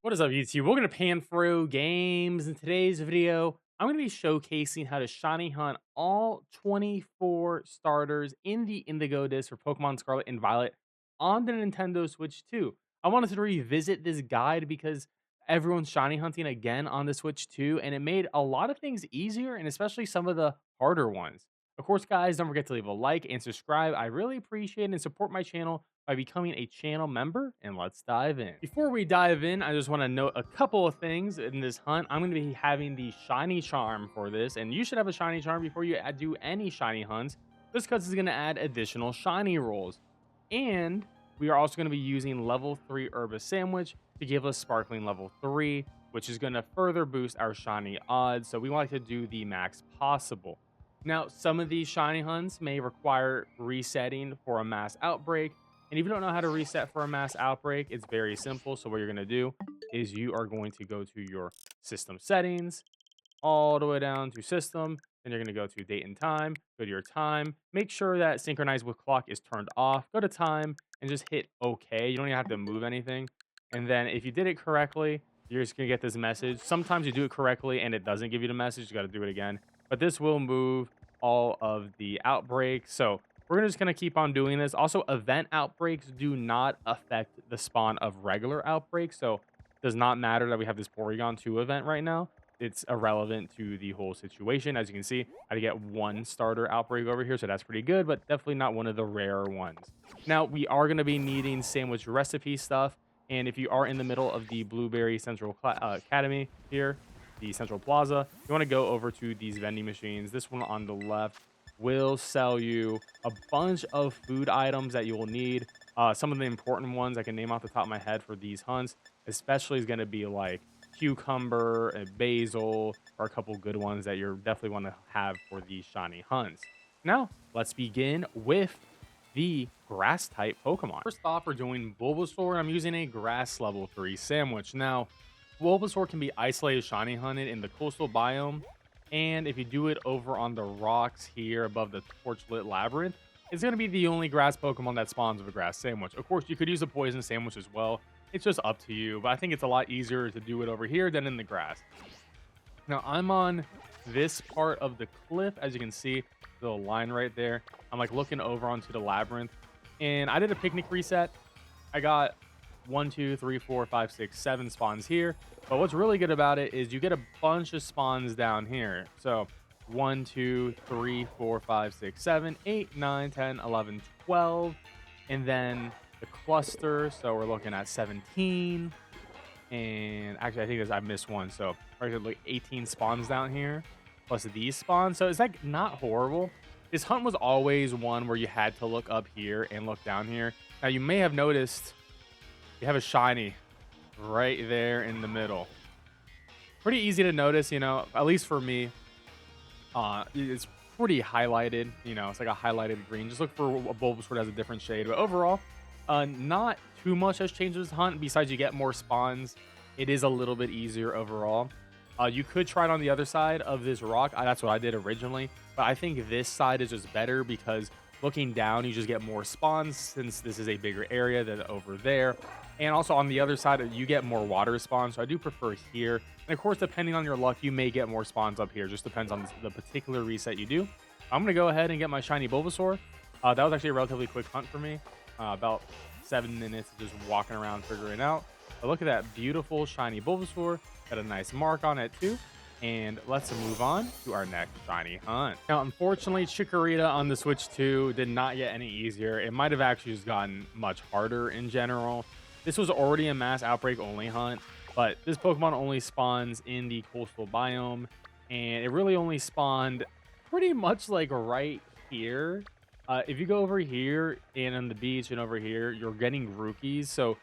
What is up, YouTube? Welcome to PanFro Games. In today's video, I'm going to be showcasing how to shiny hunt all 24 starters in the Indigo Disc for Pokemon Scarlet and Violet on the Nintendo Switch 2. I wanted to revisit this guide because everyone's shiny hunting again on the Switch 2, and it made a lot of things easier, and especially some of the harder ones. Of course, guys, don't forget to leave a like and subscribe. I really appreciate it and support my channel by becoming a channel member, and let's dive in. Before we dive in, I just want to note a couple of things in this hunt. I'm going to be having the shiny charm for this, and you should have a shiny charm before you do any shiny hunts, just because it's going to add additional shiny rolls. And we are also going to be using level 3 Herba Sandwich to give us sparkling level 3, which is going to further boost our shiny odds. So we like to do the max possible. Now, some of these shiny hunts may require resetting for a mass outbreak. And if you don't know how to reset for a mass outbreak, it's very simple. So what you're going to do is you are going to go to your system settings, all the way down to system. Then you're going to go to date and time, go to your time. Make sure that synchronize with clock is turned off. Go to time and just hit OK. You don't even have to move anything. And then if you did it correctly, you're just going to get this message. Sometimes you do it correctly and it doesn't give you the message. You got to do it again. But this will move all of the outbreaks. So we're just going to keep on doing this. Also, event outbreaks do not affect the spawn of regular outbreaks. So it does not matter that we have this Porygon 2 event right now. It's irrelevant to the whole situation. As you can see, I get one starter outbreak over here, so that's pretty good, but definitely not one of the rare ones. Now, we are going to be needing sandwich recipe stuff, and if you are in the middle of the Blueberry Central Academy here, the Central Plaza, you want to go over to these vending machines. This one on the left will sell you a bunch of food items that you will need. Some of the important ones I can name off the top of my head for these hunts, especially is going to be like cucumber and basil are a couple good ones that you're definitely want to have for these shiny hunts. Now, let's begin with the grass type Pokemon. First off, we're doing Bulbasaur. I'm using a grass level 3 sandwich. Now, Bulbasaur can be isolated shiny hunted in the coastal biome. And if you do it over on the rocks here above the Torchlit Labyrinth, it's going to be the only grass Pokemon that spawns with a grass sandwich. Of course, you could use a poison sandwich as well. It's just up to you, but I think it's a lot easier to do it over here than in the grass. Now, I'm on this part of the cliff, as you can see, the little line right there. I'm like looking over onto the labyrinth, and I did a picnic reset. I got 1, 2, 3, 4, 5, 6, 7 spawns here. But what's really good about it is you get a bunch of spawns down here. So 1, 2, 3, 4, 5, 6, 7, 8, 9, 10, 11, 12. And then the cluster. So we're looking at 17. And actually, I think I missed one. So right like 18 spawns down here plus these spawns. So it's like not horrible. This hunt was always one where you had to look up here and look down here. Now, you may have noticed you have a shiny right there in the middle. Pretty easy to notice, at least for me. It's pretty highlighted, it's like a highlighted green. Just look for a Bulbasaur that has a different shade. But overall, not too much has changed this hunt. Besides, you get more spawns. It is a little bit easier overall. You could try it on the other side of this rock. That's what I did originally. But I think this side is just better because looking down, you just get more spawns since this is a bigger area than over there. And also on the other side, you get more water spawns. So I do prefer here. And of course, depending on your luck, you may get more spawns up here. Just depends on the particular reset you do. I'm going to go ahead and get my shiny Bulbasaur. That was actually a relatively quick hunt for me. About 7 minutes just walking around figuring out. But look at that beautiful shiny Bulbasaur. Got a nice mark on it too. And let's move on to our next shiny hunt. Now, unfortunately, Chikorita on the Switch 2 did not get any easier. It might have actually just gotten much harder in general. This was already a mass outbreak only hunt, but this Pokemon only spawns in the coastal biome, and it really only spawned pretty much like right here. If you go over here and on the beach and over here, you're getting Grookeys. So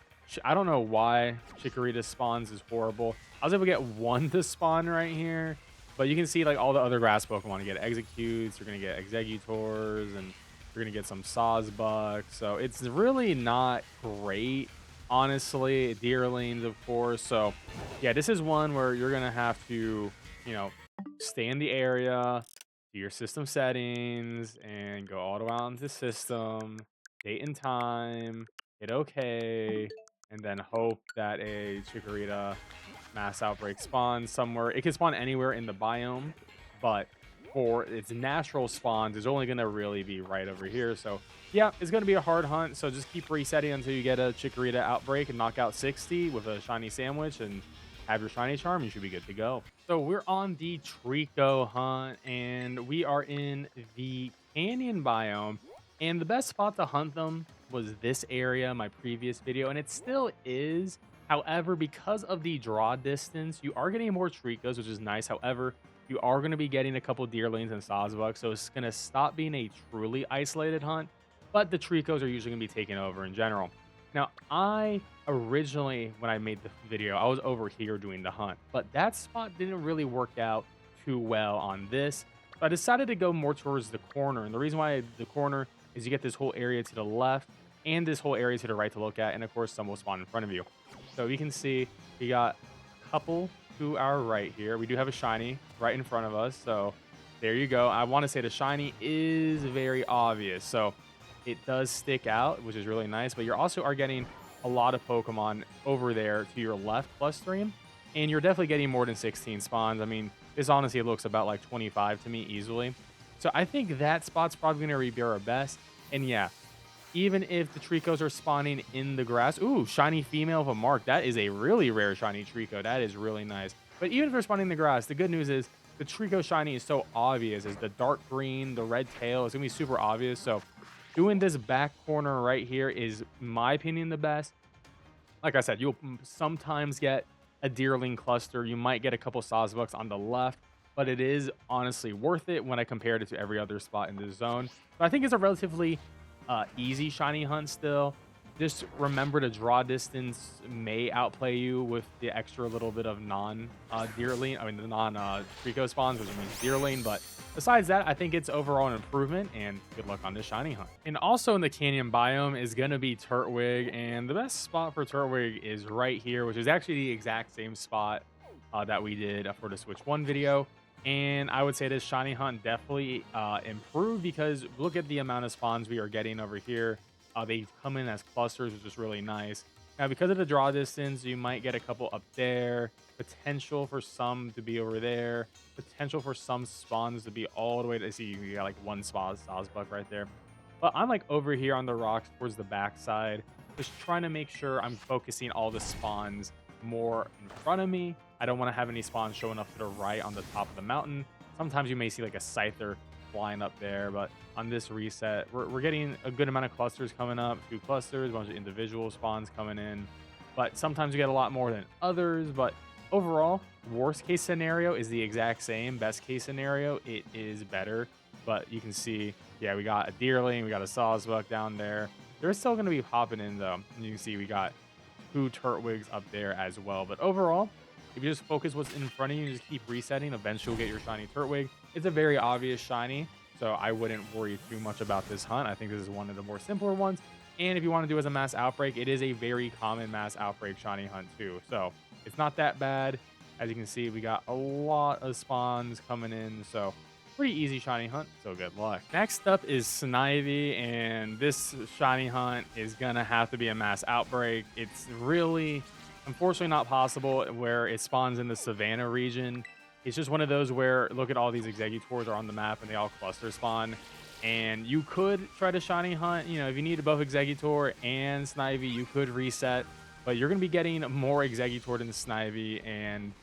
I don't know why Chikorita spawns is horrible. I was able to get one to spawn right here, but you can see like all the other grass Pokemon. You get Executes, you're going to get Exegutors, and you're going to get some Sawsbucks. So it's really not great, honestly. Deerlings, of course. So yeah, this is one where you're going to have to, stay in the area, do your system settings, and go all the way out into the system, date and time, hit OK. and then hope that a Chikorita mass outbreak spawns somewhere. It can spawn anywhere in the biome, but for its natural spawns, it's only going to really be right over here. So yeah, it's going to be a hard hunt. So just keep resetting until you get a Chikorita outbreak and knock out 60 with a shiny sandwich and have your shiny charm. You should be good to go. So we're on the Treekco hunt, and we are in the canyon biome. And the best spot to hunt them was this area, my previous video, and it still is. However, because of the draw distance, you are getting more Treeccos, which is nice. However, you are going to be getting a couple Deerlings and Sawsbucks, so it's going to stop being a truly isolated hunt. But the Treeccos are usually going to be taking over in general. Now, I originally, when I made the video, I was over here doing the hunt, but that spot didn't really work out too well on this. So I decided to go more towards the corner, and the reason why the corner is you get this whole area to the left and this whole area to the right to look at, and of course, some will spawn in front of you. So you can see we got a couple to our right here. We do have a shiny right in front of us, so there you go. I want to say the shiny is very obvious, so it does stick out, which is really nice, but you also are getting a lot of Pokemon over there to your left clustering, and you're definitely getting more than 16 spawns. I mean, this honestly looks about like 25 to me easily. So I think that spot's probably going to be our best. And yeah, even if the Treeccos are spawning in the grass, ooh, shiny female of a mark. That is a really rare shiny Treecco. That is really nice. But even if they're spawning in the grass, the good news is the Treecco shiny is so obvious. As the dark green, the red tail, it's going to be super obvious. So doing this back corner right here is, in my opinion, the best. Like I said, you'll sometimes get a Deerling cluster. You might get a couple Sawsbucks on the left, but it is honestly worth it when I compared it to every other spot in this zone. So I think it's a relatively easy shiny hunt still. Just remember the draw distance may outplay you with the extra little bit of non-Deerling, the non-Treecco spawns, which means Deerling, but besides that, I think it's overall an improvement, and good luck on this shiny hunt. And also in the canyon biome is going to be Turtwig, and the best spot for Turtwig is right here, which is actually the exact same spot that we did for the Switch 1 video. And I would say this shiny hunt definitely improved, because look at the amount of spawns we are getting over here. They come in as clusters, which is really nice. Now, because of the draw distance, you might get a couple up there, potential for some to be over there, potential for some spawns to be all the way to see. You got like one Sawsbuck right there. But I'm like over here on the rocks towards the backside, just trying to make sure I'm focusing all the spawns more in front of me. I don't want to have any spawns showing up to the right on the top of the mountain. Sometimes you may see like a Scyther flying up there, but on this reset, we're getting a good amount of clusters coming up, 2 clusters, a bunch of individual spawns coming in, but sometimes you get a lot more than others. But overall, worst case scenario is the exact same. Best case scenario, it is better. But you can see, yeah, we got a Deerling, we got a Sawsbuck down there. They're still going to be popping in though, and you can see we got 2 Turtwigs up there as well. But overall, if you just focus what's in front of you and just keep resetting, eventually you'll get your shiny Turtwig. It's a very obvious shiny, so I wouldn't worry too much about this hunt. I think this is one of the more simpler ones. And if you want to do as a mass outbreak, it is a very common mass outbreak shiny hunt too. So it's not that bad. As you can see, we got a lot of spawns coming in, so pretty easy shiny hunt, so good luck. Next up is Snivy, and this shiny hunt is gonna have to be a mass outbreak. It's really, unfortunately, not possible where it spawns in the Savannah region. It's just one of those where, look at all these Exeggutors are on the map and they all cluster spawn. And you could try to shiny hunt, if you need both Exeggutor and Snivy, you could reset. But you're going to be getting more Exeggutor than Snivy, and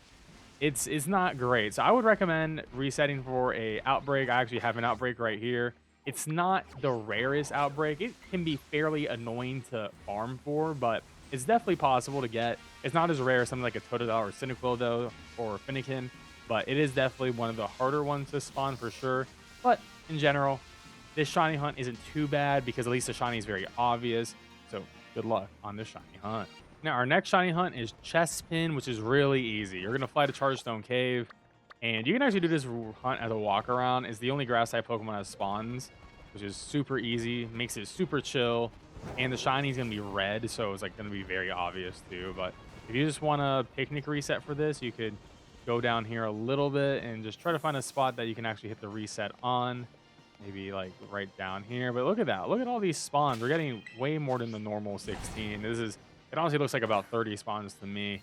it's not great. So I would recommend resetting for a outbreak. I actually have an outbreak right here. It's not the rarest outbreak. It can be fairly annoying to farm for, but it's definitely possible to get. It's not as rare as something like a Totodile or Cyndaquil though, or Fennekin, but it is definitely one of the harder ones to spawn for sure. But in general, this shiny hunt isn't too bad because at least the shiny is very obvious. So good luck on this shiny hunt. Now, our next shiny hunt is Chespin, which is really easy. You're going to fly to Chargestone Cave, and you can actually do this hunt as a walk around. It's the only grass type Pokemon that spawns, which is super easy, makes it super chill. And the shiny is going to be red, so it's like going to be very obvious too. But if you just want a picnic reset for this, you could go down here a little bit and just try to find a spot that you can actually hit the reset on. Maybe like right down here. But look at that. Look at all these spawns. We're getting way more than the normal 16. This is It honestly looks like about 30 spawns to me.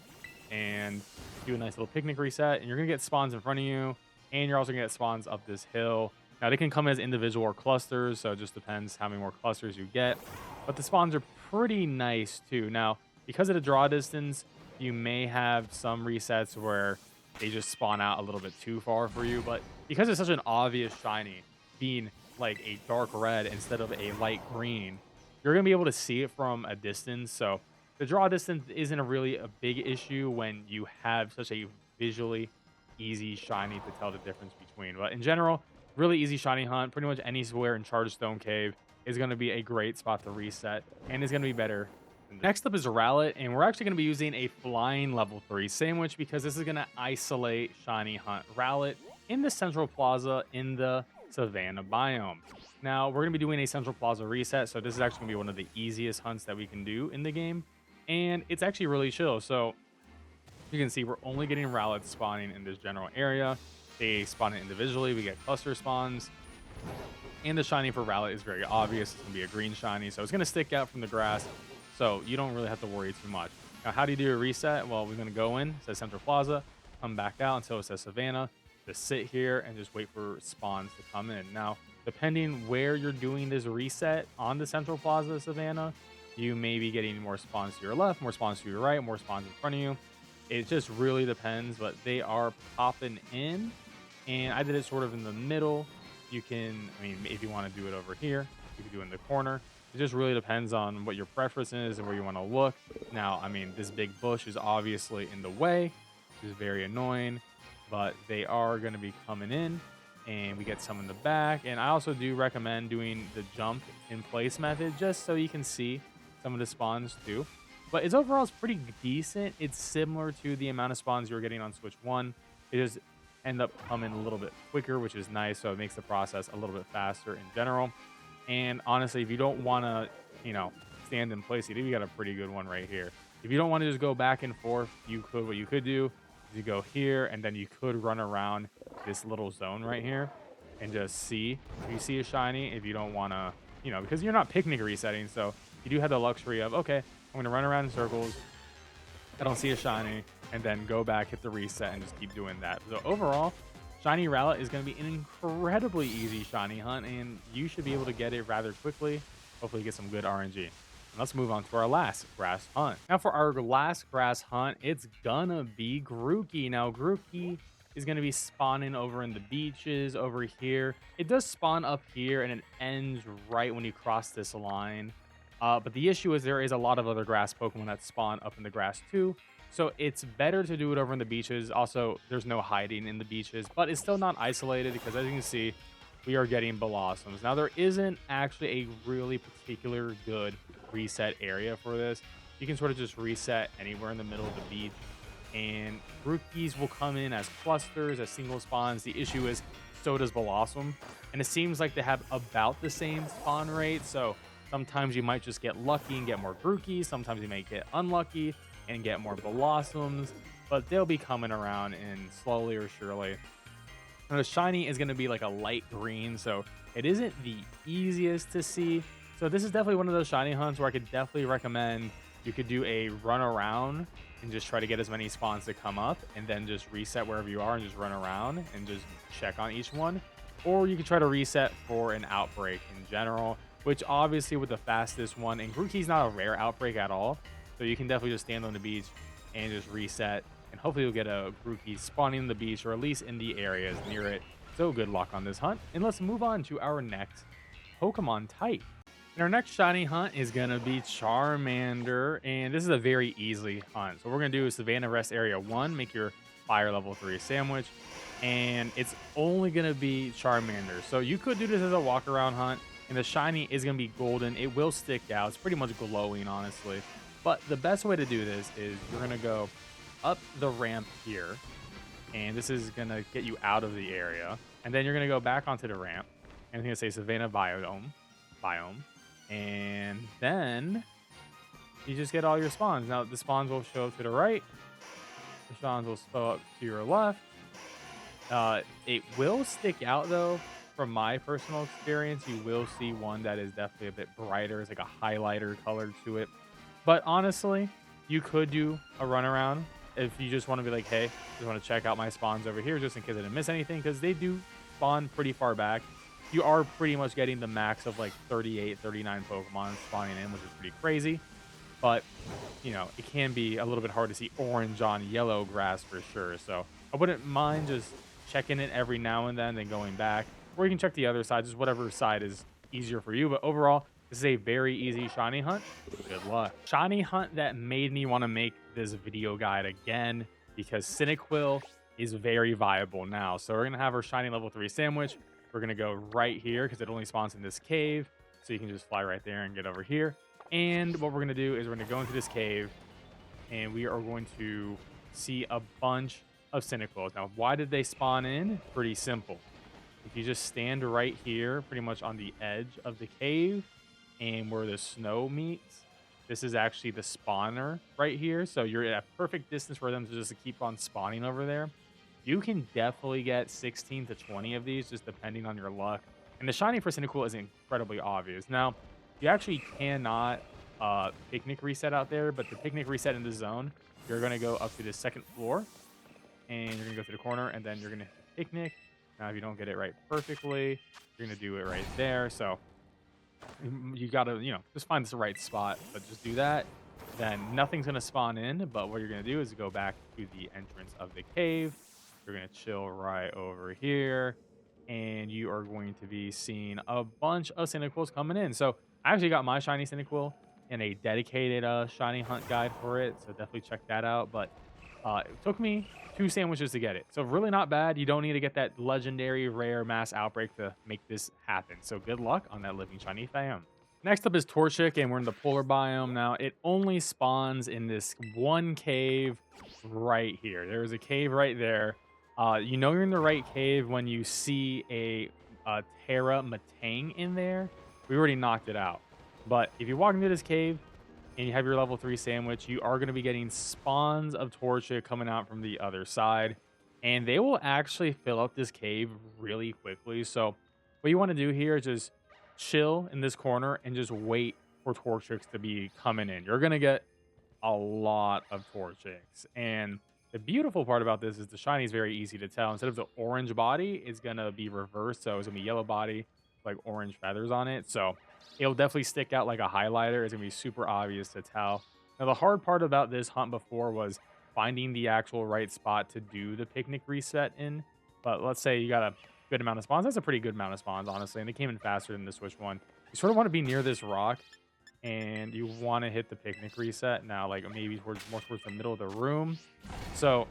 And do a nice little picnic reset, and you're gonna get spawns in front of you, and you're also gonna get spawns up this hill. Now they can come as individual or clusters, so it just depends how many more clusters you get. But the spawns are pretty nice too. Now, because of the draw distance, you may have some resets where they just spawn out a little bit too far for you. But because it's such an obvious shiny, being like a dark red instead of a light green, you're gonna be able to see it from a distance. So the draw distance isn't really a big issue when you have such a visually easy shiny to tell the difference between. But in general, really easy shiny hunt. Pretty much anywhere in Chargestone Cave is going to be a great spot to reset, and is going to be better. Next up is Rowlet, and we're actually going to be using a flying level 3 sandwich because this is going to isolate shiny hunt Rowlet in the Central Plaza in the Savannah biome. Now, we're going to be doing a Central Plaza reset, so this is actually going to be one of the easiest hunts that we can do in the game, and it's actually really chill. So you can see we're only getting Rowlets spawning in this general area. They spawn it individually. We get cluster spawns. And the shiny for Rowlet is very obvious. It's going to be a green shiny, so it's going to stick out from the grass. So you don't really have to worry too much. Now, how do you do a reset? Well, we're going to go in. It says Central Plaza. Come back out until it says Savannah. Just sit here and just wait for spawns to come in. Now, depending where you're doing this reset on the Central Plaza Savannah, you may be getting more spawns to your left, more spawns to your right, more spawns in front of you. It just really depends, but they are popping in. And I did it sort of in the middle. You can, I mean, if you want to do it over here, you can do it in the corner. It just really depends on what your preference is and where you want to look. Now, I mean, this big bush is obviously in the way, which is very annoying, but they are going to be coming in, and we get some in the back. And I also do recommend doing the jump in place method just so you can see some of the spawns too. But it's overall it's pretty decent. It's similar to the amount of spawns you were getting on Switch 1. It just end up coming a little bit quicker, which is nice. So it makes the process a little bit faster in general. And honestly, if you don't want to, stand in place, you got a pretty good one right here. If you don't want to just go back and forth, what you could do is you go here, and then you could run around this little zone right here and just see if you see a shiny. If you don't want to, because you're not picnic resetting, so you do have the luxury of, okay, I'm going to run around in circles. I don't see a shiny, and then go back, hit the reset, and just keep doing that. So overall, shiny Rowlet is going to be an incredibly easy shiny hunt, and you should be able to get it rather quickly. Hopefully get some good RNG. And let's move on to our last grass hunt. Now for our last grass hunt, it's gonna be Grookey. Now Grookey is gonna be spawning over in the beaches over here. It does spawn up here, and it ends right when you cross this line. But the issue is there is a lot of other grass Pokemon that spawn up in the grass too. So it's better to do it over in the beaches. Also, there's no hiding in the beaches, but it's still not isolated because as you can see, we are getting blossoms. Now, there isn't actually a really particular good reset area for this. You can sort of just reset anywhere in the middle of the beach, and Grookeys will come in as clusters, as single spawns. The issue is so does Blossom, and it seems like they have about the same spawn rate. So sometimes you might just get lucky and get more Grookeys. Sometimes you may get unlucky and get more Blossoms, but they'll be coming around in slowly or surely. And the shiny is going to be like a light green, so it isn't the easiest to see. So this is definitely one of those shiny hunts where I could definitely recommend you could do a run around and just try to get as many spawns to come up, and then just reset wherever you are and just run around and just check on each one. Or you could try to reset for an outbreak in general, which obviously with the fastest one, and Grookey's not a rare outbreak at all, so you can definitely just stand on the beach and just reset, and hopefully you'll get a Grookey spawning on the beach or at least in the areas near it. So good luck on this hunt, and let's move on to our next Pokemon type. And our next shiny hunt is going to be Charmander, and this is a very easy hunt. So what we're going to do is Savannah Rest Area 1, make your Fire Level 3 sandwich, and it's only going to be Charmander. So you could do this as a walk-around hunt, and the shiny is going to be golden. It will stick out. It's pretty much glowing, honestly. But the best way to do this is you're going to go up the ramp here, and this is going to get you out of the area. And then you're going to go back onto the ramp, and it's going to say Savannah Biome. And then you just get all your spawns. Now, the spawns will show up to the right. The spawns will show up to your left. It will stick out, though. From my personal experience, you will see one that is definitely a bit brighter. It's like a highlighter color to it. But honestly, You could do a run around if you just want to be like, hey, just want to check out my spawns over here just in case I didn't miss anything, because they do spawn pretty far back. You are pretty much getting the max of like 38, 39 Pokemon spawning in, which is pretty crazy. But, you know, it can be a little bit hard to see orange on yellow grass for sure. So I wouldn't mind just checking it every now and then going back. Or you can check the other side, just whatever side is easier for you. But overall, this is a very easy shiny hunt. Good luck. Shiny hunt that made me want to make this video guide again, because Cyndaquil is very viable now. So we're going to have our shiny level 3 sandwich. We're going to go right here because it only spawns in this cave. So you can just fly right there and get over here. And what we're going to do is we're going to go into this cave, and we are going to see a bunch of Cyndaquils. Now, why did they spawn in? Pretty simple. If you just stand right here, pretty much on the edge of the cave, and where the snow meets, this is actually the spawner right here. So you're at a perfect distance for them to just keep on spawning over there. You can definitely get 16 to 20 of these, just depending on your luck. And the shiny for Cyndaquil is incredibly obvious. Now, you actually cannot picnic reset out there, but the picnic reset in the zone, you're going to go up to the second floor, and you're going to go to the corner, and then you're going to picnic. Now, if you don't get it right perfectly, you're going to do it right there. So you got to, you know, just find the right spot, but just do that. Then nothing's going to spawn in, but what you're going to do is go back to the entrance of the cave. You're going to chill right over here, and you are going to be seeing a bunch of Cyndaquils coming in. So I actually got my shiny Cyndaquil in a dedicated shiny hunt guide for it, so definitely check that out. But it took me 2 sandwiches to get it, so really not bad. You don't need to get that legendary rare mass outbreak to make this happen. So good luck on that living shiny fam. Next up is Torchic, and we're in the polar biome. Now, it only spawns in this one cave right here. There's a cave right there. You know you're in the right cave when you see a Terra Matang in there. We already knocked it out. But if you walk into this cave and you have your level 3 sandwich, you are going to be getting spawns of Torchic coming out from the other side. And they will actually fill up this cave really quickly. So what you want to do here is just chill in this corner and just wait for Torchics to be coming in. You're going to get a lot of Torchics. And the beautiful part about this is the shiny is very easy to tell. Instead of the orange body, it's going to be reversed. So it's going to be yellow body, like orange feathers on it. So it'll definitely stick out like a highlighter. It's going to be super obvious to tell. Now, the hard part about this hunt before was finding the actual right spot to do the picnic reset in. But let's say you got a good amount of spawns. That's a pretty good amount of spawns, honestly. And they came in faster than the Switch one. You sort of want to be near this rock, and you want to hit the picnic reset now, like maybe more towards the middle of the room. So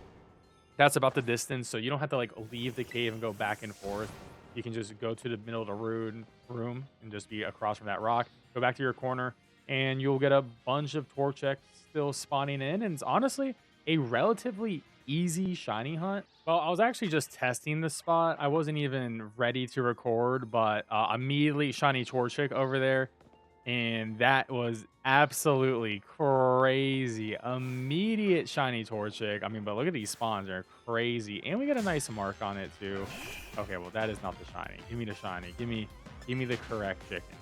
that's about the distance. So you don't have to like leave the cave and go back and forth. You can just go to the middle of the room and just be across from that rock. Go back to your corner, and you'll get a bunch of Torchic still spawning in. And it's honestly a relatively easy shiny hunt. Well, I was actually just testing the spot. I wasn't even ready to record, but immediately shiny Torchic over there. And that was absolutely crazy. Immediate shiny Torchic. I mean, but look at these spawns. They're crazy. And we got a nice mark on it, too. Okay, well, that is not the shiny. Give me the shiny. Give me the correct chicken.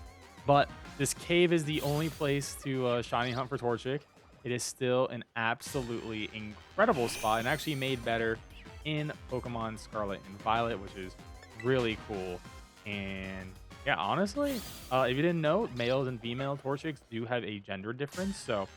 But this cave is the only place to shiny hunt for Torchic. It is still an absolutely incredible spot, and actually made better in Pokemon Scarlet and Violet, which is really cool. And yeah, honestly, if you didn't know, males and female Torchics do have a gender difference, so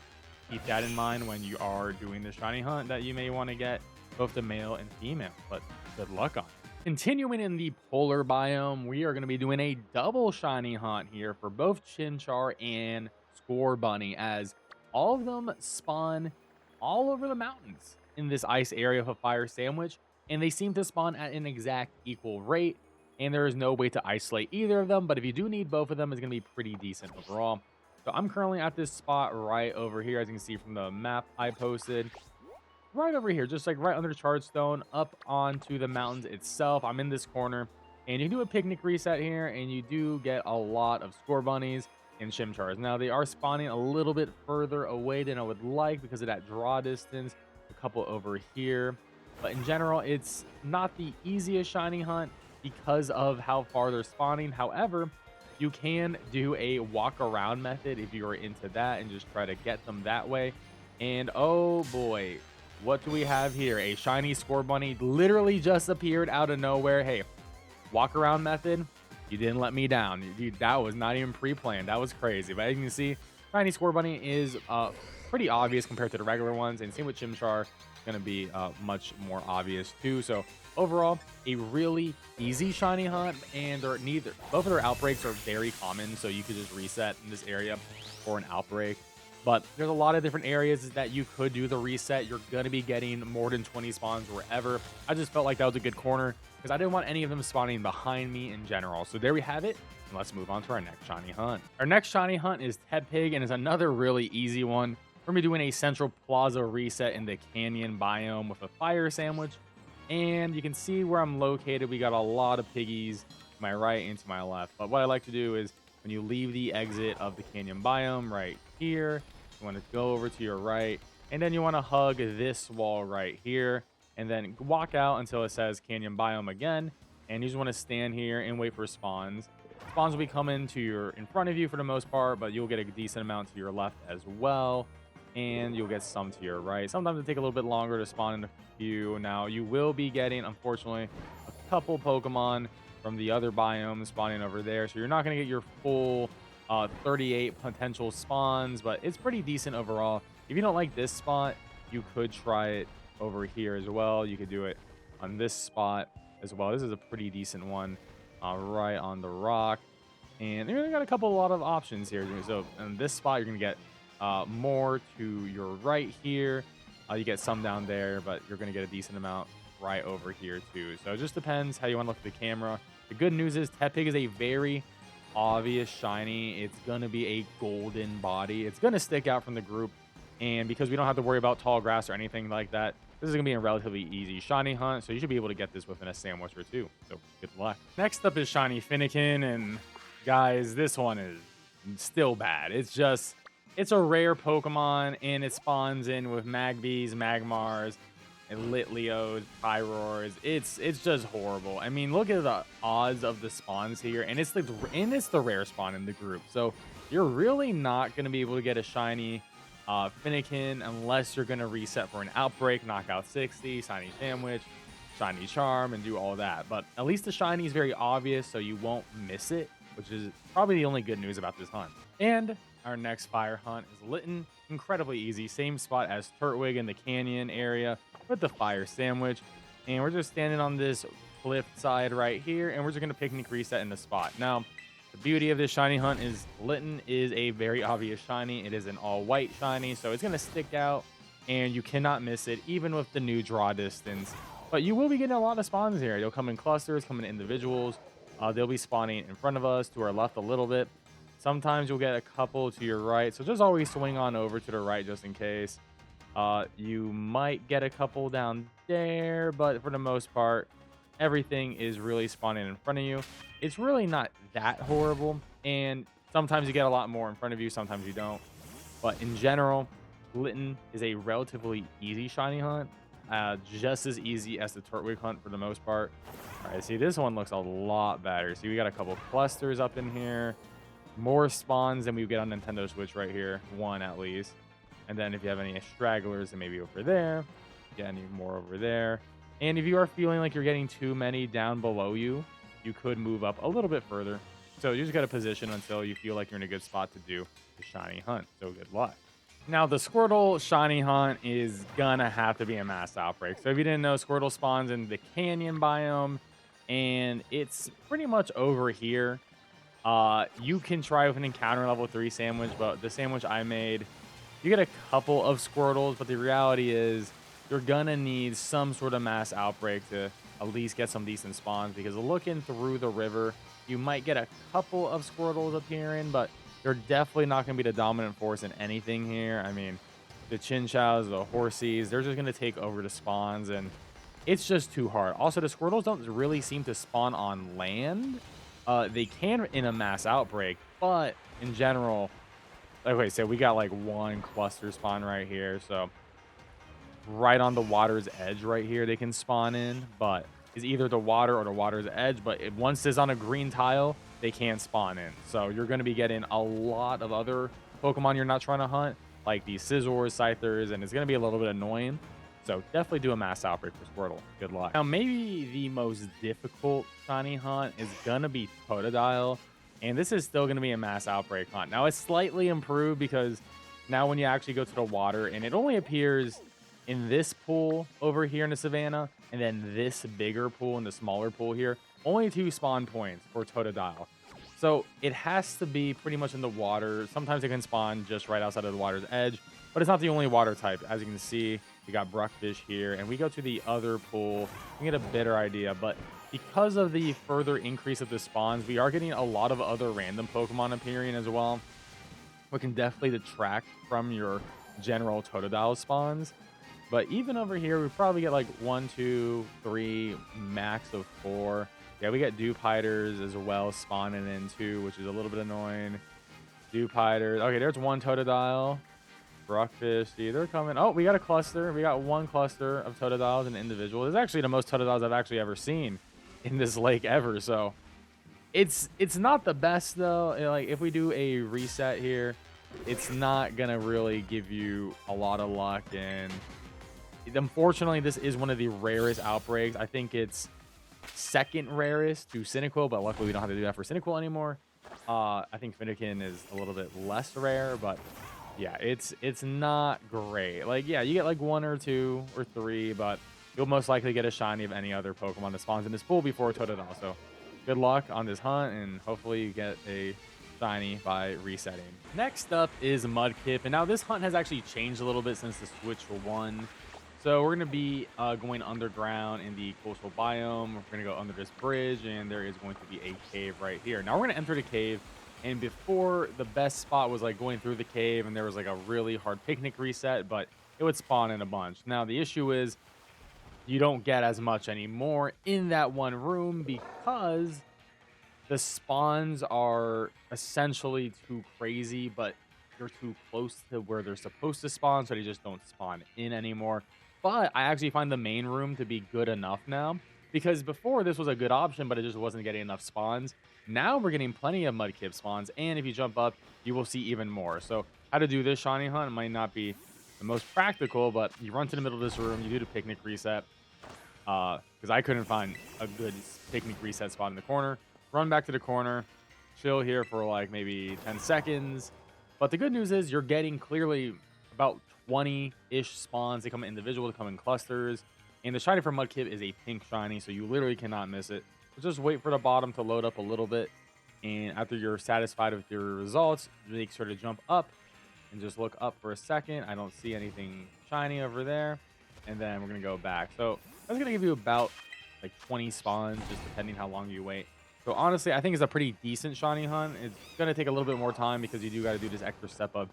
keep that in mind when you are doing the shiny hunt, that you may want to get both the male and female, but good luck on it. Continuing in the polar biome, we are going to be doing a double shiny hunt here for both Chimchar and Scorbunny, as all of them spawn all over the mountains in this ice area of a fire sandwich, and they seem to spawn at an exact equal rate. And there is no way to isolate either of them, but if you do need both of them, it's going to be pretty decent overall. So I'm currently at this spot right over here, as you can see from the map I posted. Right over here, just like right under the Chargestone, up onto the mountains itself. I'm in this corner, and you do a picnic reset here, and you do get a lot of Scorbunnies and Chimchars. Now, they are spawning a little bit further away than I would like because of that draw distance. A couple over here. But in general, it's not the easiest shiny hunt because of how far they're spawning. However, you can do a walk around method if you are into that and just try to get them that way. And oh boy, what do we have here? A shiny Scorbunny literally just appeared out of nowhere. Hey, walk around method, you didn't let me down. Dude, that was not even pre-planned. That was crazy. But as you can see, shiny Scorbunny is pretty obvious compared to the regular ones. And same with Chimchar, going to be much more obvious too. So overall, a really easy shiny hunt, and both of their outbreaks are very common. So you could just reset in this area for an outbreak. But there's a lot of different areas that you could do the reset. You're going to be getting more than 20 spawns wherever. I just felt like that was a good corner because I didn't want any of them spawning behind me in general. So there we have it. And let's move on to our next shiny hunt. Our next shiny hunt is Tepig, and is another really easy one. We're going to be doing a Central Plaza reset in the Canyon biome with a fire sandwich. And you can see where I'm located. We got a lot of piggies to my right and to my left. But what I like to do is when you leave the exit of the Canyon biome right here, you want to go over to your right, and then you want to hug this wall right here, and then walk out until it says Canyon Biome again, and you just want to stand here and wait for spawns. Spawns will be coming to in front of you for the most part, but you'll get a decent amount to your left as well, and you'll get some to your right. Sometimes it take a little bit longer to spawn in a few. Now, you will be getting, unfortunately, a couple Pokemon from the other biomes spawning over there, so you're not going to get your full 38 potential spawns, but it's pretty decent overall. If you don't like this spot, you could try it over here as well. You could do it on this spot as well. This is a pretty decent one right on the rock, and you got a lot of options here. So in this spot, you're gonna get more to your right here. You get some down there, but you're gonna get a decent amount right over here too. So it just depends how you want to look at the camera. The good news is Tepig is a very obvious shiny. It's gonna be a golden body. It's gonna stick out from the group, and because we don't have to worry about tall grass or anything like that, this is gonna be a relatively easy shiny hunt, so you should be able to get this within a sandwich or two. So good luck. Next up is shiny Fennekin, and guys, this one is still bad. It's a rare Pokemon, and it spawns in with Magbies, Magmars, and Litleos, Pyroars. It's just horrible. I mean, look at the odds of the spawns here, and it's the rare spawn in the group. So you're really not going to be able to get a shiny Fennekin unless you're going to reset for an outbreak, knockout 60, shiny sandwich, shiny charm, and do all that. But at least the shiny is very obvious, so you won't miss it, which is probably the only good news about this hunt. And our next fire hunt is Litten. Incredibly easy. Same spot as Turtwig in the canyon area with the fire sandwich. And we're just standing on this cliff side right here, and we're just going to picnic reset in the spot. Now, the beauty of this shiny hunt is Litten is a very obvious shiny. It is an all-white shiny, so it's going to stick out, and you cannot miss it, even with the new draw distance. But you will be getting a lot of spawns here. They'll come in clusters, come in individuals. They'll be spawning in front of us, to our left a little bit. Sometimes you'll get a couple to your right, so just always swing on over to the right just in case. You might get a couple down there, but for the most part, everything is really spawning in front of you. It's really not that horrible, and sometimes you get a lot more in front of you, sometimes you don't. But in general, Litten is a relatively easy shiny hunt, just as easy as the Turtwig hunt for the most part. All right, see, this one looks a lot better. See, we got a couple clusters up in here. More spawns than we get on Nintendo Switch right here. One at least. And then if you have any stragglers, then maybe over there. Get any more over there. And if you are feeling like you're getting too many down below you, you could move up a little bit further. So you just got to position until you feel like you're in a good spot to do the shiny hunt. So good luck. Now, the Squirtle shiny hunt is gonna have to be a mass outbreak. So if you didn't know, Squirtle spawns in the canyon biome, and it's pretty much over here. You can try with an encounter level 3 sandwich, but the sandwich I made, you get a couple of Squirtles, but the reality is you're gonna need some sort of mass outbreak to at least get some decent spawns, because looking through the river, you might get a couple of Squirtles appearing, but they're definitely not gonna be the dominant force in anything here. I mean, the Chinchows, the Horsies, they're just gonna take over the spawns, and it's just too hard. Also, the Squirtles don't really seem to spawn on land. They can in a mass outbreak, but in general, like I said, we got like one cluster spawn right here. So right on the water's edge right here, they can spawn in, but is either the water or the water's edge. But once it's on a green tile, they can't spawn in. So you're going to be getting a lot of other Pokemon you're not trying to hunt. like these Scizors, Scythers, and it's going to be a little bit annoying. So definitely do a Mass Outbreak for Squirtle. Good luck. Now, maybe the most difficult shiny hunt is going to be Totodile. And this is still going to be a Mass Outbreak hunt. Now, it's slightly improved because now when you actually go to the water, and it only appears in this pool over here in the savannah, and then this bigger pool and the smaller pool here, only 2 spawn points for Totodile. So it has to be pretty much in the water. Sometimes it can spawn just right outside of the water's edge, but it's not the only water type. As you can see, we got Bruckfish here, and we go to the other pool and get a better idea. But because of the further increase of the spawns, we are getting a lot of other random Pokemon appearing as well, what can definitely detract from your general Totodile spawns. But even over here, we probably get like 1, 2, 3, max of 4. Yeah, we get Dewpiders as well spawning in too, which is a little bit annoying. Dewpiders. Okay, there's one Totodile. Bruckfish. See, they're coming. Oh, we got a cluster. We got 1 cluster of Totodiles, an individual. This is actually the most Totodiles I've actually ever seen in this lake ever. So it's not the best though. Like if we do a reset here, it's not gonna really give you a lot of luck. And unfortunately, this is one of the rarest outbreaks. I think it's second rarest to Cyndaquil, but luckily we don't have to do that for Cyndaquil anymore. I think Fennekin is a little bit less rare, but yeah, it's not great. Like, yeah, you get like 1 or 2 or 3, but you'll most likely get a shiny of any other Pokemon that spawns in this pool before Totodile. So good luck on this hunt, and hopefully you get a shiny by resetting. Next up is Mudkip, and now this hunt has actually changed a little bit since the Switch 1. So we're going to be going underground in the coastal biome. We're going to go under this bridge, and there is going to be a cave right here. Now we're going to enter the cave, and before, the best spot was like going through the cave, and there was like a really hard picnic reset, but it would spawn in a bunch. Now the issue is you don't get as much anymore in that one room because the spawns are essentially too crazy, but you're too close to where they're supposed to spawn, so they just don't spawn in anymore. But I actually find the main room to be good enough now, because before this was a good option, but it just wasn't getting enough spawns. Now we're getting plenty of Mudkip spawns, and if you jump up, you will see even more. So how to do this shiny hunt might not be the most practical, but you run to the middle of this room, you do the picnic reset, because I couldn't find a good picnic reset spot in the corner. Run back to the corner, chill here for like maybe 10 seconds. But the good news is you're getting clearly about 20-ish spawns. They come in individual, they come in clusters. And the shiny for Mudkip is a pink shiny, so you literally cannot miss it. So just wait for the bottom to load up a little bit. And after you're satisfied with your results, make sure to jump up and just look up for a second. I don't see anything shiny over there. And then we're going to go back. So that's going to give you about like 20 spawns, just depending how long you wait. So honestly, I think it's a pretty decent shiny hunt. It's going to take a little bit more time because you do got to do this extra step of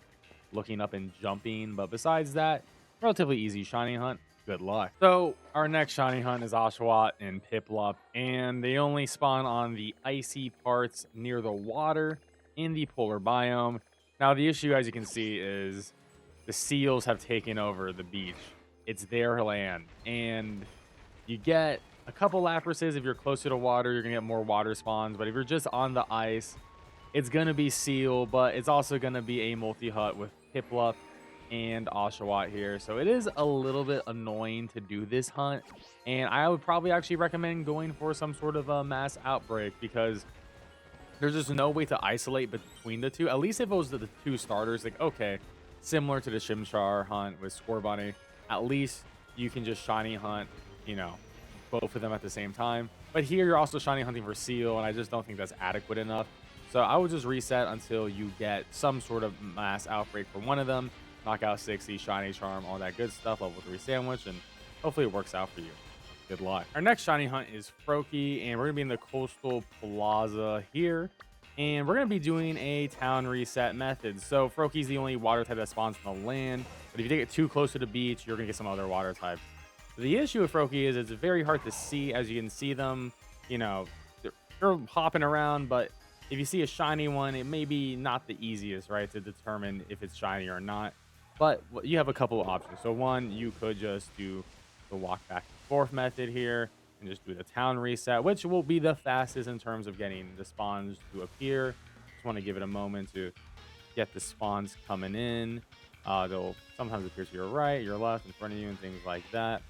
looking up and jumping. But besides that, relatively easy shiny hunt. Good luck. So our next shiny hunt is Oshawatt and Piplup, and they only spawn on the icy parts near the water in the polar biome. Now the issue, as you can see, is the seals have taken over the beach. It's their land, and you get a couple Laprases. If you're closer to water, you're gonna get more water spawns, but if you're just on the ice, it's gonna be seal, but it's also gonna be a multi-hut with Piplup and Oshawatt here. So it is a little bit annoying to do this hunt, and I would probably actually recommend going for some sort of a mass outbreak because there's just no way to isolate between the two. At least if it was the 2 starters, like, okay, similar to the Chimchar hunt with Scorbunny, at least you can just shiny hunt, you know, both of them at the same time. But here you're also shiny hunting for seal, and I just don't think that's adequate enough. So I would just reset until you get some sort of mass outbreak for one of them. Knockout 60, shiny charm, all that good stuff, level 3 sandwich, and hopefully it works out for you. Good luck. Our next shiny hunt is Froakie, and we're gonna be in the coastal plaza here, and we're gonna be doing a town reset method. So Froakie's the only water type that spawns on the land, but if you take it too close to the beach, you're gonna get some other water types. The issue with Froakie is it's very hard to see. As you can see them, you know, they're hopping around, but if you see a shiny one, it may be not the easiest, right, to determine if it's shiny or not. But you have a couple of options. So one, you could just do the walk back and forth method here and just do the town reset, which will be the fastest in terms of getting the spawns to appear. Just want to give it a moment to get the spawns coming in. They'll sometimes appear to your right, your left, in front of you, and things like that.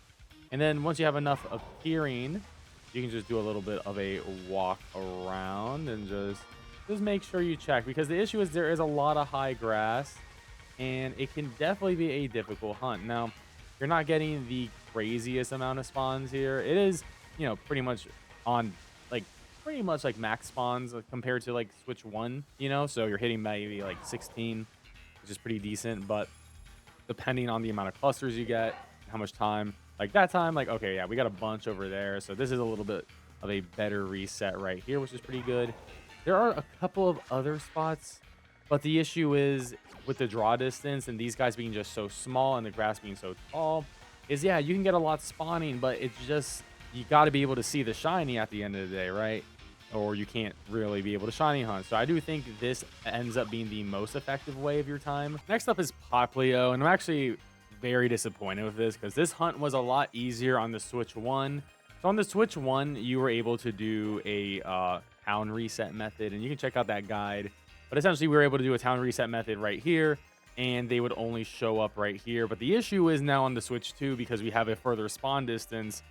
And then once you have enough appearing, you can just do a little bit of a walk around and just make sure you check, because the issue is there is a lot of high grass and it can definitely be a difficult hunt. Now, you're not getting the craziest amount of spawns here. It is, pretty much on like pretty much like max spawns compared to like Switch 1, so you're hitting maybe like 16, which is pretty decent, but depending on the amount of clusters you get, how much time, like that time, like, okay, yeah, we got a bunch over there. So this is a little bit of a better reset right here, which is pretty good. There are a couple of other spots, but the issue is with the draw distance and these guys being just so small and the grass being so tall is, yeah, you can get a lot spawning, but it's just, you got to be able to see the shiny at the end of the day, right? Or you can't really be able to shiny hunt. So I do think this ends up being the most effective way of your time. Next up is Popplio, and I'm actually very disappointed with this because this hunt was a lot easier on the Switch 1. So on the Switch 1, you were able to do a town reset method, and you can check out that guide. But essentially, we were able to do a town reset method right here, and they would only show up right here. But the issue is now on the Switch 2, because we have a further spawn distance,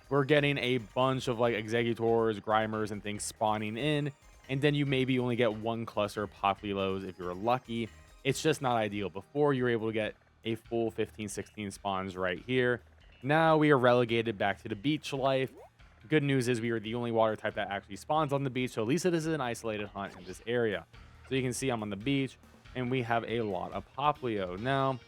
we're getting a bunch of like executors, grimers, and things spawning in, and then you maybe only get one cluster of Popplios if you're lucky. It's just not ideal. Before, you were able to get a full 15, 16 spawns right here. Now we are relegated back to the beach life. Good news is we are the only water type that actually spawns on the beach, so at least it is an isolated hunt in this area. So you can see I'm on the beach, and we have a lot of Popplio. Now,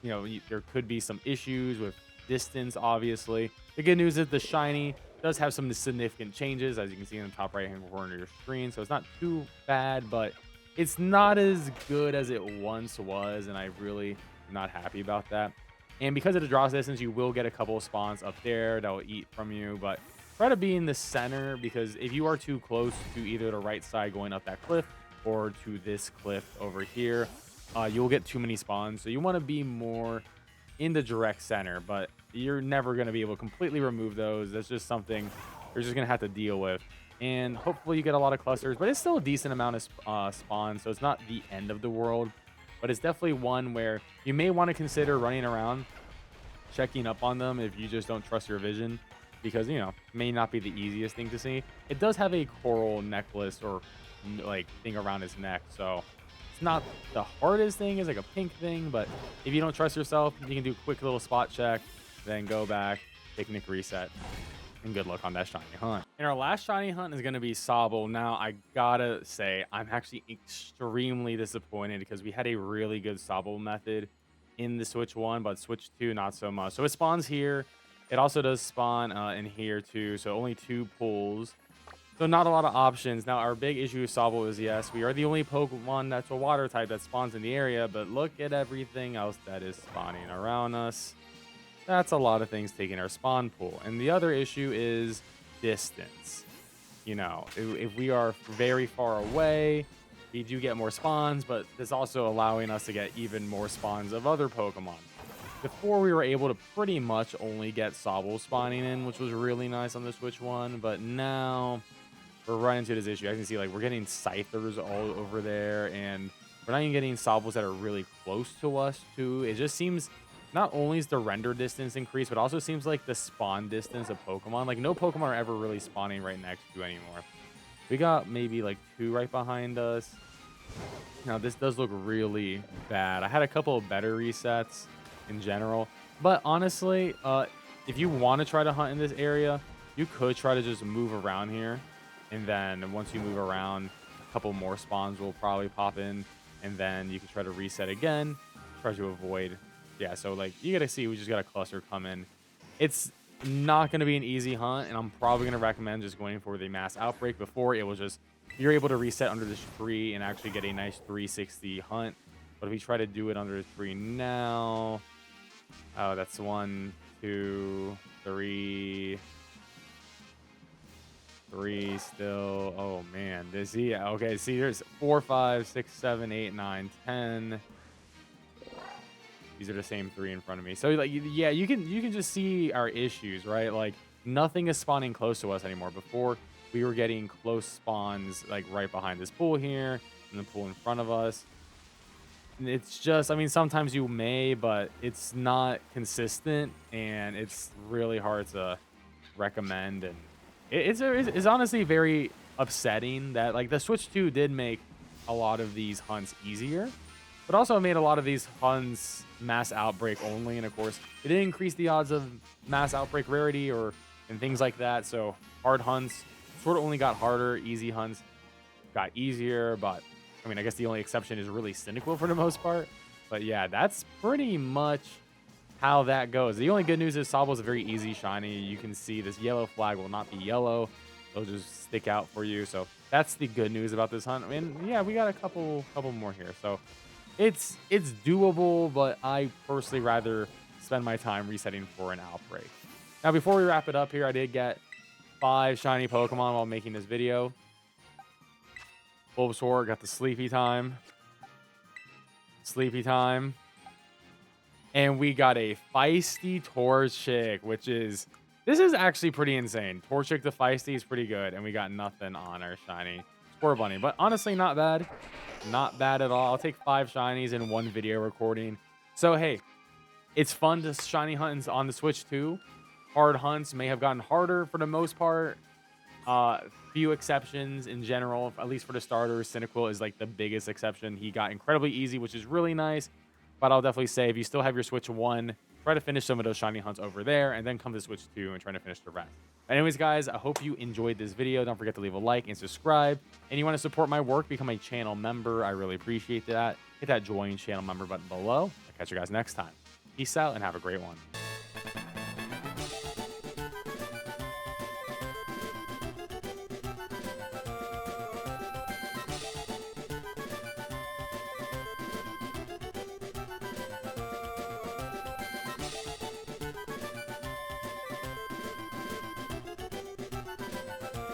there could be some issues with distance, obviously. The good news is the shiny does have some significant changes, as you can see in the top right hand corner of your screen, so it's not too bad, but it's not as good as it once was, and I really am not happy about that. And because of the draw distance, you will get a couple of spawns up there that will eat from you, but try to be in the center, because if you are too close to either the right side going up that cliff or to this cliff over here, you'll get too many spawns. So you want to be more in the direct center, but you're never going to be able to completely remove those. That's just something you're just going to have to deal with. And hopefully you get a lot of clusters, but it's still a decent amount of spawns, so it's not the end of the world. But it's definitely one where you may want to consider running around, checking up on them if you just don't trust your vision, because, may not be the easiest thing to see. It does have a coral necklace or like thing around his neck, so it's not the hardest thing. It's like a pink thing, but if you don't trust yourself, you can do a quick little spot check, then go back, picnic reset, and good luck on that shiny hunt. And our last shiny hunt is going to be Sobble. Now, I gotta say, I'm actually extremely disappointed because we had a really good Sobble method in the Switch 1, but Switch 2, not so much. So it spawns here. It also does spawn in here too, so only 2 pools. So not a lot of options. Now, our big issue with Sobble is, yes, we are the only Pokemon that's a water type that spawns in the area, but look at everything else that is spawning around us. That's a lot of things taking our spawn pool. And the other issue is distance. If we are very far away, we do get more spawns, but it's also allowing us to get even more spawns of other Pokemon. Before, we were able to pretty much only get Sobble spawning in, which was really nice on the Switch 1, but now we're running into this issue. I can see, like, we're getting Scythers all over there, and we're not even getting Sobbles that are really close to us, too. It just seems, not only is the render distance increased, but also seems like the spawn distance of Pokemon. Like, no Pokemon are ever really spawning right next to anymore. We got maybe, like, 2 right behind us. Now, this does look really bad. I had a couple of better resets in general, but honestly, if you want to try to hunt in this area, you could try to just move around here. And then once you move around, a couple more spawns will probably pop in, and then you can try to reset again, try to avoid. Yeah, so like you gotta see, we just got a cluster come in. It's not gonna be an easy hunt, and I'm probably gonna recommend just going for the mass outbreak. Before, it was just you're able to reset under this tree and actually get a nice 360 hunt. But if we try to do it under the tree now, oh, that's 1, 2, 3. 3 still. Oh man, okay, see, there's 4, 5, 6, 7, 8, 9, 10. These are the same 3 in front of me. So like, yeah, you can just see our issues, right? Like, nothing is spawning close to us anymore. Before, we were getting close spawns like right behind this pool here and the pool in front of us. It's just, I mean, sometimes you may, but it's not consistent, and it's really hard to recommend. And it's honestly very upsetting that like the Switch 2 did make a lot of these hunts easier, but also made a lot of these hunts mass outbreak only. And of course, it did increase the odds of mass outbreak rarity or and things like that. So hard hunts sort of only got harder, easy hunts got easier. But I mean, I guess the only exception is really Cyndaquil for the most part. But yeah, that's pretty much how that goes. The only good news is Sobble is a very easy shiny. You can see this yellow flag will not be yellow. It'll just stick out for you. So that's the good news about this hunt. I mean, yeah, we got a couple more here. So it's doable, but I personally rather spend my time resetting for an outbreak. Now, before we wrap it up here, I did get 5 shiny Pokemon while making this video. Bulbasaur got the Sleepy Time. And we got a feisty Torchic, which is, this is actually pretty insane. Torchic the feisty is pretty good, and we got nothing on our shiny Scorbunny. But honestly, not bad. Not bad at all. I'll take 5 shinies in one video recording. So, hey, it's fun to shiny hunt on the Switch too. Hard hunts may have gotten harder for the most part. Few exceptions in general, at least for the starters. Cyndaquil is like the biggest exception. He got incredibly easy, which is really nice. But I'll definitely say if you still have your Switch 1, try to finish some of those shiny hunts over there, and then come to Switch 2 and try to finish the rest. Anyways, guys, I hope you enjoyed this video. Don't forget to leave a like and subscribe. And you want to support my work, become a channel member. I really appreciate that. Hit that join channel member button below. I'll catch you guys next time. Peace out and have a great one.